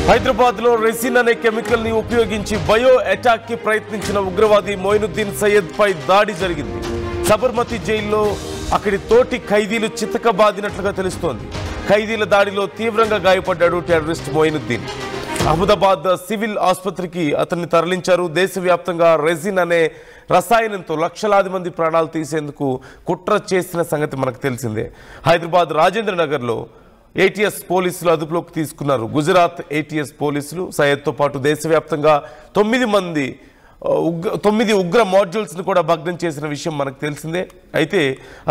హైదరాబాద్ లో రెసిన్ అనే కెమికల్ ని ఉపయోగించి బయో అటాక్ కి ప్రయత్నించిన ఉగ్రవాది మొయినుద్దీన్ సయ్యద్ పై దాడి జరిగింది. సబర్మతి జైల్లో అక్కడి తోటి ఖైదీలు చితకబాదినట్లుగా తెలుస్తోంది. ఖైదీల దాడిలో తీవ్రంగా గాయపడ్డాడు టెర్రరిస్ట్ మొయినుద్దీన్. అహ్మదాబాద్ సివిల్ ఆసుపత్రికి అతన్ని తరలించారు. దేశవ్యాప్తంగా రెసిన్ అనే రసాయనంతో లక్షలాది మంది ప్రాణాలు తీసేందుకు కుట్ర చేసిన సంగతి మనకు తెలిసిందే. హైదరాబాద్ రాజేంద్ర నగర్లో ఏటీఎస్ పోలీసులు అదుపులోకి తీసుకున్నారు. గుజరాత్ ఏటీఎస్ పోలీసులు సయ్యద్తో పాటు దేశవ్యాప్తంగా 9 ఉగ్ర మాడ్యూల్స్ని కూడా భగ్నం చేసిన విషయం మనకు తెలిసిందే. అయితే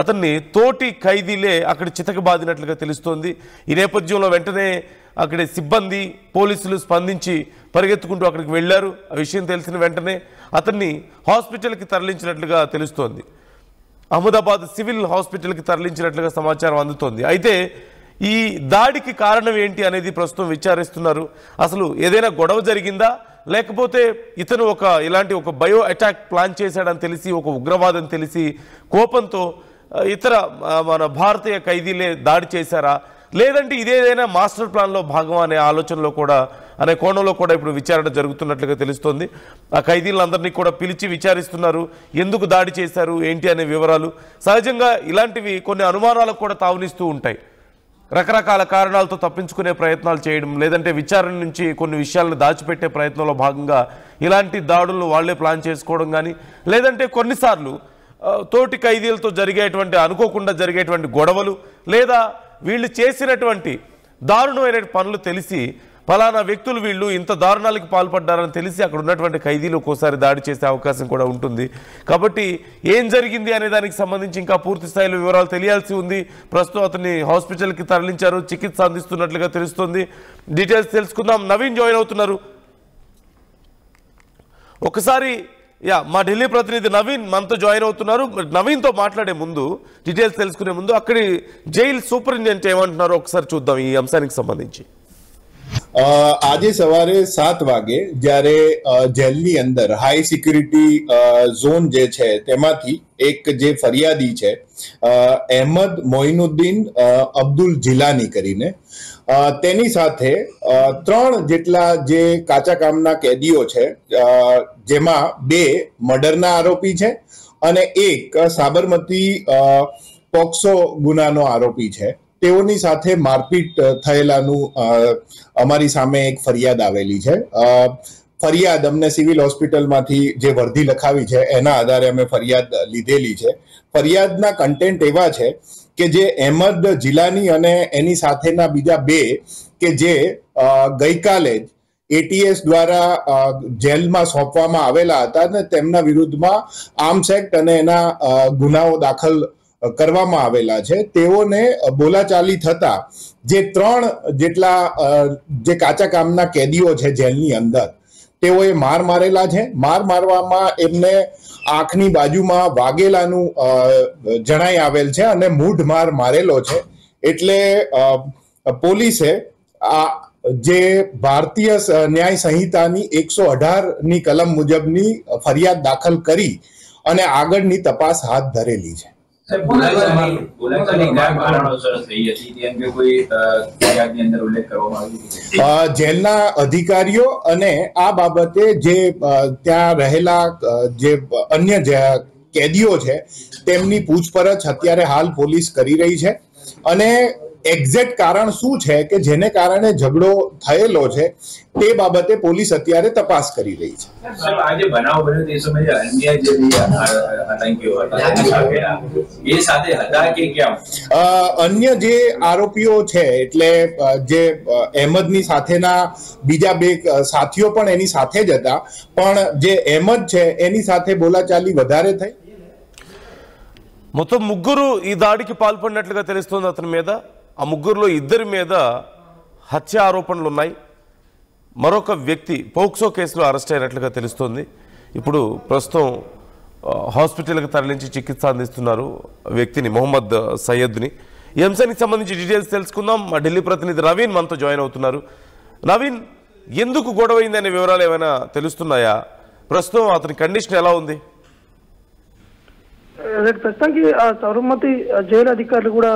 అతన్ని తోటి ఖైదీలే అక్కడ చితకబాదినట్లుగా తెలుస్తోంది. ఈ నేపథ్యంలో వెంటనే అక్కడి సిబ్బంది పోలీసులు స్పందించి పరిగెత్తుకుంటూ అక్కడికి వెళ్లారు. ఆ విషయం తెలిసిన వెంటనే అతన్ని హాస్పిటల్కి తరలించినట్లుగా తెలుస్తోంది. అహ్మదాబాద్ సివిల్ హాస్పిటల్కి తరలించినట్లుగా సమాచారం అందుతోంది. అయితే ఈ దాడికి కారణం ఏంటి అనేది ప్రస్తుతం విచారిస్తున్నారు. అసలు ఏదైనా గొడవ జరిగిందా, లేకపోతే ఇతను ఇలాంటి ఒక బయో అటాక్ ప్లాన్ చేశాడని తెలిసి, ఒక ఉగ్రవాదని తెలిసి కోపంతో ఇతర మన భారతీయ ఖైదీలే దాడి చేశారా, లేదంటే ఇదేదైనా మాస్టర్ ప్లాన్లో భాగం అనే ఆలోచనలో కూడా అనే కోణంలో కూడా ఇప్పుడు విచారణ జరుగుతున్నట్లుగా తెలుస్తోంది. ఆ ఖైదీలందరినీ కూడా పిలిచి విచారిస్తున్నారు. ఎందుకు దాడి చేశారు ఏంటి అనే వివరాలు. సహజంగా ఇలాంటివి కొన్ని అనుమానాలకు కూడా తావునిస్తూ ఉంటాయి. రకరకాల కారణాలతో తప్పించుకునే ప్రయత్నాలు చేయడం, లేదంటే విచారణ నుంచి కొన్ని విషయాలను దాచిపెట్టే ప్రయత్నంలో భాగంగా ఇలాంటి దాడులను వాళ్లే ప్లాన్ చేసుకోవడం కానీ, లేదంటే కొన్నిసార్లు తోటి ఖైదీలతో జరిగేటువంటి అనుకోకుండా జరిగేటువంటి గొడవలు, లేదా వీళ్ళు చేసినటువంటి దారుణమైన పనులు తెలిసి ఫలానా వ్యక్తులు వీళ్ళు ఇంత దారుణాలకు పాల్పడ్డారని తెలిసి అక్కడ ఉన్నటువంటి ఖైదీలు ఒక్కోసారి దాడి చేసే అవకాశం కూడా ఉంటుంది. కాబట్టి ఏం జరిగింది అనే దానికి సంబంధించి ఇంకా పూర్తి స్థాయిలో వివరాలు తెలియాల్సి ఉంది. ప్రస్తుతం అతన్ని హాస్పిటల్కి తరలించారు, చికిత్స అందిస్తున్నట్లుగా తెలుస్తుంది. డీటెయిల్స్ తెలుసుకుందాం. నవీన్ జాయిన్ అవుతున్నారు. ఒకసారి మా ఢిల్లీ ప్రతినిధి నవీన్ మనతో జాయిన్ అవుతున్నారు. నవీన్తో మాట్లాడే ముందు, డీటెయిల్స్ తెలుసుకునే ముందు అక్కడి జైలు సూపరింటెండెంట్ ఏమంటున్నారో ఒకసారి చూద్దాం ఈ అంశానికి సంబంధించి. આજે સવારે 7 વાગે જ્યારે જેલની અંદર હાઈ સિક્યુરિટી ઝોન જે છે તેમાંથી એક જે ફરિયાદી છે અહેમદ મોઇનુદ્દીન અબ્દુલ જીલાની કરીને તેની સાથે 3 જેટલા જે કાચા કામના કેદીઓ છે, જેમાં 2 મર્ડરના આરોપી છે અને એક સાબરમતી પોક્સો ગુનાનો આરોપી છે. તેઓની સાથે મારપીટ થયેલાનું અમારી સામે એક ફરિયાદ આવેલી છે. ફરિયાદ અમને સિવિલ હોસ્પિટલમાંથી જે વર્દી લખાવી છે એના આધારે અમે ફરિયાદ લીધેલી છે. ફરિયાદના કન્ટેન્ટ એવા છે કે જે અહેમદ જીલાની અને એની સાથેના બીજા 2 કે જે ગઈકાલે જ એટીએસ દ્વારા જેલમાં સોંપવામાં આવેલા હતા અને તેમના વિરુદ્ધમાં આર્મ્સ એક્ટ અને એના ગુનાઓ દાખલ કરવામાં આવેલા છે. તેઓને બોલાચાલી થતા જે 3 જેટલા જે કાચા કામના કેદીઓ છે જેલની અંદર, તેઓએ માર મારેલા છે. માર મારવામાં એમને આંખની બાજુમાં વાગેલાનું જણાઈ આવેલ છે અને મૂઢ માર મારેલો છે. એટલે પોલીસે આ જે ભારતીય ન્યાય સંહિતાની 118 ની કલમ મુજબની ફરિયાદ દાખલ કરી અને આગળની તપાસ હાથ ધરેલી છે. જેલના અધિકારીઓ અને આ બાબતે જે ત્યાં રહેલા જે અન્ય કેદીઓ છે તેમની પૂછપરછ અત્યારે હાલ પોલીસ કરી રહી છે અને એક્ઝેક્ટ કારણ શું છે કે જેને કારણે ઝઘડો થયેલો છે તે બાબતે પોલીસ અત્યારે તપાસ કરી રહી છે. આજે બનાવ બન્યો તે સમયે અન્ય જે આતંકીઓ હતા એ સાથે હતા કે કેમ? અન્ય જે આરોપીઓ છે એટલે જે અહેમદની સાથેના બીજા 2 સાથીઓ પણ એની સાથે જ હતા, પણ જે અહેમદ છે એની સાથે બોલાચાલી વધારે થઈ. మొత్తం ముగ్గురు ఈ దాడికి పాల్పడినట్లుగా తెలుస్తోంది అతని మీద. ఆ ముగ్గురులో 2 మీద హత్య ఆరోపణలు ఉన్నాయి. మరొక వ్యక్తి పోక్సో కేసులో అరెస్ట్ అయినట్లుగా తెలుస్తోంది. ఇప్పుడు ప్రస్తుతం హాస్పిటల్కి తరలించి చికిత్స అందిస్తున్నారు వ్యక్తిని, మొహమ్మద్ సయ్యద్ని. ఈ అంశానికి సంబంధించి డీటెయిల్స్ తెలుసుకుందాం. మా ఢిల్లీ ప్రతినిధి నవీన్ మనతో జాయిన్ అవుతున్నారు. నవీన్, ఎందుకు గొడవైందనే వివరాలు ఏమైనా తెలుస్తున్నాయా? ప్రస్తుతం అతని కండిషన్ ఎలా ఉంది? ప్రస్తుతానికి సబర్మతి జైలు అధికారులు కూడా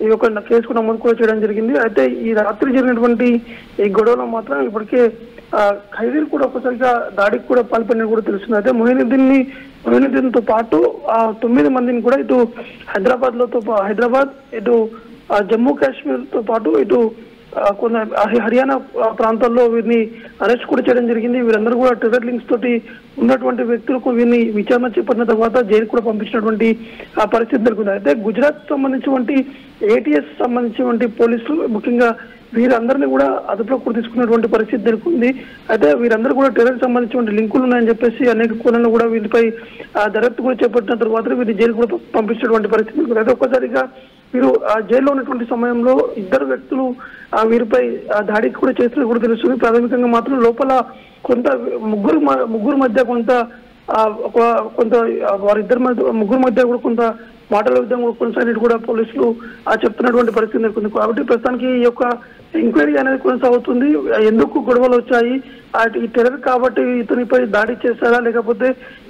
ఈ యొక్క కేసు నమోదు కూడా చేయడం జరిగింది. అయితే ఈ రాత్రి జరిగినటువంటి ఈ గొడవలో మాత్రం ఇప్పటికే ఖైదీలు కూడా ఒక్కసారిగా దాడికి కూడా పాల్పడినట్టు కూడా తెలుస్తుంది. అయితే మొయినుద్దీన్ తో పాటు 9 మందిని కూడా ఇటు హైదరాబాద్ ఇటు జమ్మూ కాశ్మీర్ తో పాటు ఇటు కొన్ని హర్యానా ప్రాంతాల్లో వీరిని అరెస్ట్ కూడా చేయడం జరిగింది. వీరందరూ కూడా టెర్రర్ లింక్స్ తోటి ఉన్నటువంటి వ్యక్తులకు వీరిని విచారణ చేపట్టిన తర్వాత జైలు కూడా పంపించినటువంటి పరిస్థితి నెలకొంది. అయితే గుజరాత్ సంబంధించినటువంటి ATS సంబంధించినటువంటి పోలీసులు ముఖ్యంగా వీరందరినీ కూడా అదుపులో కూడా తీసుకున్నటువంటి పరిస్థితి నెలకొంది. అయితే వీరందరూ కూడా టెర్రర్ సంబంధించినటువంటి లింకులు ఉన్నాయని చెప్పేసి అనేక కోణాలను కూడా వీరిపై దర్యాప్తు కూడా చేపట్టిన తర్వాత వీరిని జైలు కూడా పంపించినటువంటి పరిస్థితి నెలకొంది. అయితే ఒక్కసారిగా వీరు జైల్లో ఉన్నటువంటి సమయంలో 2 వ్యక్తులు వీరిపై దాడికి కూడా చేస్తున్నట్టు కూడా తెలుస్తుంది. ప్రాథమికంగా మాత్రం లోపల కొంత ముగ్గురు మధ్య కొంత ముగ్గురు మధ్య కూడా కొంత మాటల విధంగా కొనసాగినట్టు కూడా పోలీసులు చెప్తున్నటువంటి పరిస్థితి నెలకొంది. కాబట్టి ప్రస్తుతానికి ఈ యొక్క ఎంక్వైరీ అనేది కొనసాగుతుంది. ఎందుకు గొడవలు వచ్చాయి, ఈ టెర్రర్ కాబట్టి ఇతనిపై దాడి చేశారా, లేకపోతే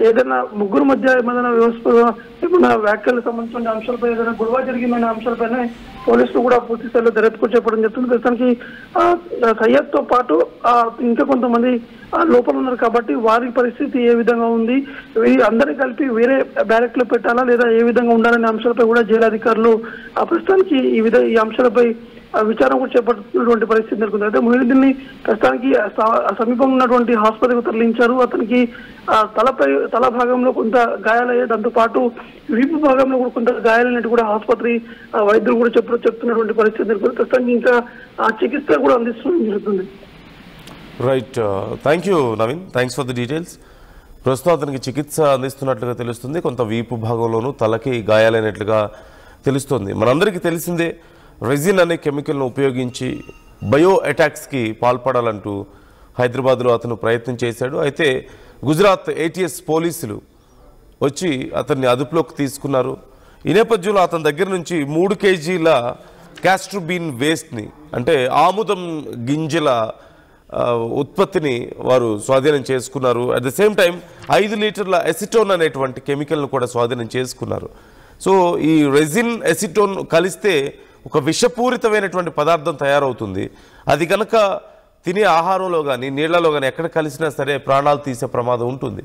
ఏదైనా ముగ్గురు మధ్య ఏమైనా ఏమైనా వ్యాఖ్యలకు సంబంధించిన అంశాలపై ఏదైనా గొడవ జరిగిందనే అంశాలపైన పోలీసులు కూడా పూర్తి స్థాయిలో దర్యాప్తు చేపట్టడం జరుగుతుంది. ప్రస్తుతానికి సయ్యద్ తో పాటు ఇంకా కొంతమంది లోపల ఉన్నారు కాబట్టి వారి పరిస్థితి ఏ విధంగా ఉంది, అందరినీ కలిపి వేరే బ్యారెక్ లో పెట్టాలా లేదా ఏ విధంగా ఉండాలనే అంశాలపై కూడా జైలు అధికారులు ప్రస్తుతానికి ఈ అంశాలపై విచారణ కూడా చేపడుతున్నటువంటి పరిస్థితి నెలకొంది. అయితే మొయినుద్దీన్ని ప్రస్తుతానికి సమీపంలో ఉన్నటువంటి హాస్పిటల్కి తరలించారు. అతనికి తల భాగంలో కొంత గాయాలయ్యాయి, దాంతో పాటు వీపు భాగంలో కూడా కొంత గాయాలైనట్టు కూడా ఆసుపత్రి వైద్యులు కూడా చెప్తున్నటువంటి పరిస్థితి నెలకొంది. ప్రస్తుతానికి ఇంకా చికిత్స కూడా అందించడం జరుగుతుంది. Right, thank you Naveen, thanks for the details. ప్రస్తుతం అతనికి చికిత్స అందిస్తున్నట్లుగా తెలుస్తుంది. కొంత వీపు భాగంలోనూ తలకి గాయాలైనట్లుగా తెలుస్తుంది. మనందరికీ తెలిసిందే, రెజిన్ అనే కెమికల్ను ఉపయోగించి బయో అటాక్స్కి పాల్పడాలంటూ హైదరాబాద్లో అతను ప్రయత్నం చేశాడు. అయితే గుజరాత్ ATS పోలీసులు వచ్చి అతన్ని అదుపులోకి తీసుకున్నారు. ఈ నేపథ్యంలో అతని దగ్గర నుంచి 3 kgల క్యాస్ట్రోబీన్ వేస్ట్ని, అంటే ఆముదం గింజల ఉత్పత్తిని వారు స్వాధీనం చేసుకున్నారు. అట్ ద సేమ్ టైం 5 లీటర్ల ఎసిటోన్ అనేటువంటి కెమికల్ను కూడా స్వాధీనం చేసుకున్నారు. సో ఈ రెజిన్ ఎసిటోన్ కలిస్తే ఒక విషపూరితమైనటువంటి పదార్థం తయారవుతుంది. అది కనుక తినే ఆహారంలో కానీ నీళ్లలో కానీ ఎక్కడ కలిసినా సరే ప్రాణాలు తీసే ప్రమాదం ఉంటుంది.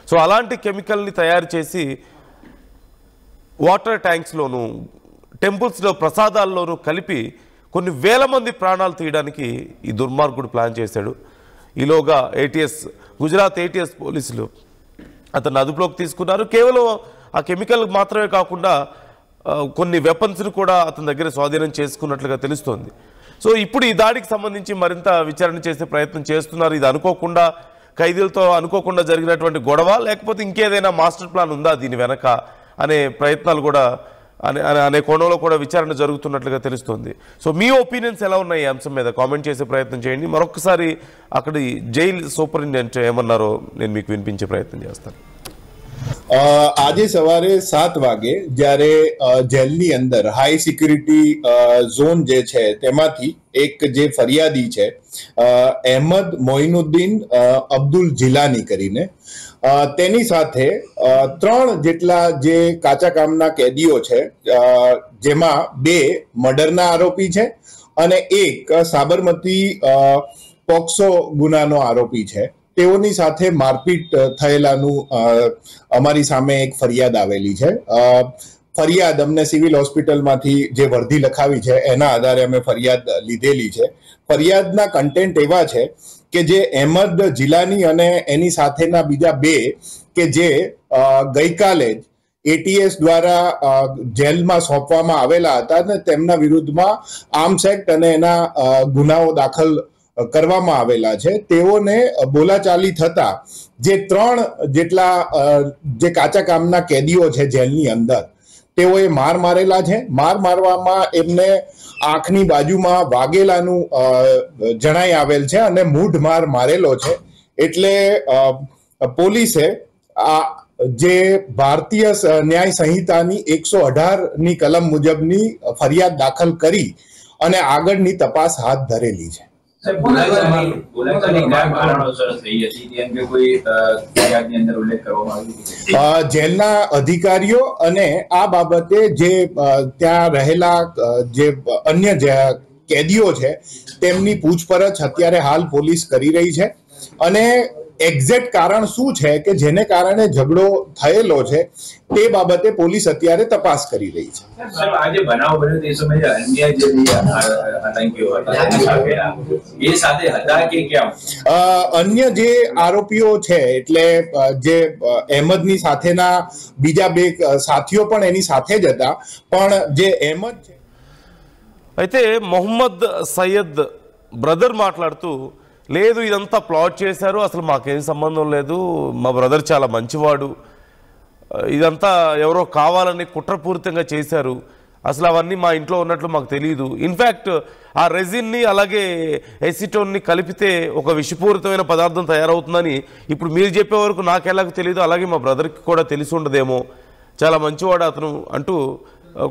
సో అలాంటి కెమికల్ని తయారు చేసి వాటర్ ట్యాంక్స్లోనూ టెంపుల్స్లో ప్రసాదాల్లోనూ కలిపి కొన్ని వేల మంది ప్రాణాలు తీయడానికి ఈ దుర్మార్గుడు ప్లాన్ చేశాడు. ఈలోగా గుజరాత్ ATS పోలీసులు అతన్ని అదుపులోకి తీసుకున్నారు. కేవలం ఆ కెమికల్ మాత్రమే కాకుండా కొన్ని వెపన్స్ను కూడా అతని దగ్గర స్వాధీనం చేసుకున్నట్లుగా తెలుస్తోంది. సో ఇప్పుడు ఈ దాడికి సంబంధించి మరింత విచారణ చేసే ప్రయత్నం చేస్తున్నారు. ఇది అనుకోకుండా ఖైదీలతో అనుకోకుండా జరిగినటువంటి గొడవ, లేకపోతే ఇంకేదైనా మాస్టర్ ప్లాన్ ఉందా దీని వెనక అనే ప్రయత్నాలు కూడా అనే కోణంలో కూడా విచారణ జరుగుతున్నట్లుగా తెలుస్తుంది. సో మీ ఒపీనియన్స్ ఎలా ఉన్నాయి ఈ అంశం మీద కామెంట్ చేసే ప్రయత్నం చేయండి. మరొకసారి అక్కడి జైలు సూపరింటెండెంట్ ఏమన్నారో నేను మీకు వినిపించే ప్రయత్నం చేస్తాను. આજે સવારે 7 વાગે જ્યારે જેલની અંદર હાઈ સિક્યુરિટી ઝોન જે છે તેમાંથી એક જે ફરિયાદી છે અહેમદ મોઇનુદ્દીન અબ્દુલ જીલાની કરીને તેની સાથે 3 જેટલા જે કાચા કામના કેદીઓ છે, જેમાં 2 મર્ડરના આરોપી છે અને એક સાબરમતી પોક્સો ગુનાનો આરોપી છે. તેઓની સાથે મારપીટ થયેલાનું અમારી સામે એક ફરિયાદ આવેલી છે. ફરિયાદ અમને સિવિલ હોસ્પિટલમાંથી જે વર્ધી લખાવી છે એના આધારે અમે ફરિયાદ લીધેલી છે. ફરિયાદના કન્ટેન્ટ એવા છે કે જે અહેમદ જીલાની અને એની સાથેના બીજા 2 કે જે ગઈકાલે ATS દ્વારા જેલમાં સોંપવામાં આવેલા હતા અને તેમના વિરુદ્ધમાં આર્મ્સ એક્ટ અને એના ગુનાઓ દાખલ કરવામાં આવેલા છે. તેઓને બોલાચાલી થતા જે 3 જેટલા જે કાચા કામના કેદીઓ છે જેલની અંદર, તેઓએ માર મારેલા છે. માર મારવામાં એમને આંખની બાજુમાં વાગેલાનું જણાઈ આવેલ છે અને મૂઢ માર મારેલો છે. એટલે પોલીસે આ જે ભારતીય ન્યાય સંહિતાની 118ની કલમ મુજબની ફરિયાદ દાખલ કરી અને આગળની તપાસ હાથ ધરેલી છે. જેલના અધિકારીઓ અને આ બાબતે જે ત્યાં રહેલા જે અન્ય કેદીઓ છે તેમની પૂછપરછ અત્યારે હાલ પોલીસ કરી રહી છે અને એક્ઝેક્ટ કારણ શું છે કે જેને કારણે ઝઘડો થયેલો છે તે બાબતે પોલીસ અત્યારે તપાસ કરી રહી છે. સાહેબ આજે બનાવ બન્યો તે સમયે અન્ય જે આતંકીઓ હતા એની સાથે એ સાથે હતા કે કેમ? અન્ય જે આરોપીઓ છે એટલે જે અહેમદની સાથેના બીજા બે સાથીઓ પણ એની સાથે જ હતા પણ જે અહેમદ છે అయితే మొహమ్మద్ సయ్యద్ బ్రదర్ మాట్లాడుతూ లేదు ఇదంతా ప్లాట్ చేశారు, అసలు మాకేం సంబంధం లేదు, మా బ్రదర్ చాలా మంచివాడు, ఇదంతా ఎవరో కావాలని కుట్రపూరితంగా చేశారు, అసలు అవన్నీ మా ఇంట్లో ఉన్నట్లు మాకు తెలియదు, ఇన్ఫ్యాక్ట్ ఆ రెజిన్ని అలాగే ఎసిటోన్ని కలిపితే ఒక విషపూరితమైన పదార్థం తయారవుతుందని ఇప్పుడు మీరు చెప్పే వరకు నాకు ఎలాగో తెలియదు, అలాగే మా బ్రదర్కి కూడా తెలిసి ఉండదేమో, చాలా మంచివాడు అతను అంటూ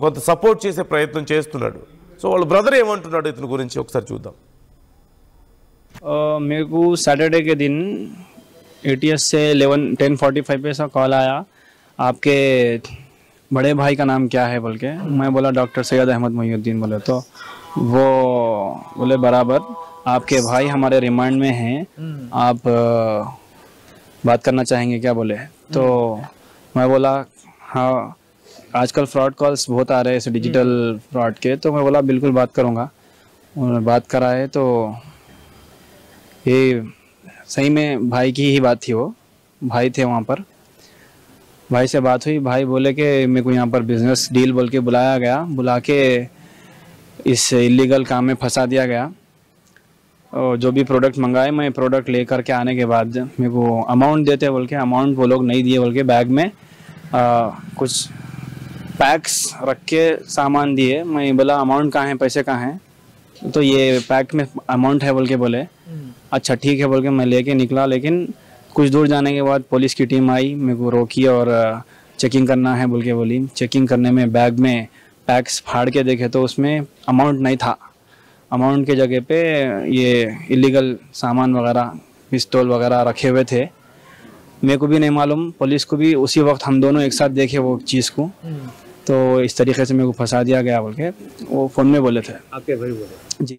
కొంత సపోర్ట్ చేసే ప్రయత్నం చేస్తున్నాడు. సో వాళ్ళ బ్రదర్ ఏమంటున్నాడు ఇతని గురించి ఒకసారి చూద్దాం. मेरे को सैटरडे के दिन ATS से 10:45 पे ऐसा कॉल आया, आपके बड़े भाई का नाम क्या है बोल के. मैं बोला डॉक्टर सैयद अहमद मोहिउद्दीन बोले, तो वो बोले बराबर आपके भाई हमारे रिमांड में हैं, आप बात करना चाहेंगे क्या बोले. तो मैं बोला हाँ, आजकल फ्रॉड कॉल्स बहुत आ रहे हैं डिजिटल फ्रॉड के, तो मैं बोला बिल्कुल बात करूँगा. उन्होंने बात कराए तो ये सही में भाई की ही बात थी, वो भाई थे वहाँ पर. भाई से बात हुई, भाई बोले कि मेरे को यहाँ पर बिजनेस डील बोल के बुलाया गया, बुला के इस इलीगल काम में फंसा दिया गया. और जो भी प्रोडक्ट मंगाए मैं प्रोडक्ट ले कर के आने के बाद मेरे को अमाउंट देते बोल के अमाउंट वो लोग नहीं दिए बोल के बैग में कुछ पैक्स रख के सामान दिए. मैं बोला अमाउंट कहाँ है, पैसे कहाँ हैं, तो ये पैक में अमाउंट है बोल के बोले. अच्छा ठीक है बोल के मैं लेके निकला, लेकिन कुछ दूर जाने के बाद पुलिस की टीम आई, मेरे को रोकी और चेकिंग करना है बोल के बोली. चेकिंग करने में बैग में पैक्स फाड़ के देखे तो उसमें अमाउंट नहीं था. अमाउंट के जगह पे ये इलीगल सामान वगैरह पिस्तौल वगैरह रखे हुए थे. मेरे को भी नहीं मालूम, पुलिस को भी उसी वक्त हम दोनों एक साथ देखे वो चीज़ को. तो इस तरीके से मेरे को फंसा दिया गया बोल के वो फ़ोन में बोले थे. आपके भाई बोले जी.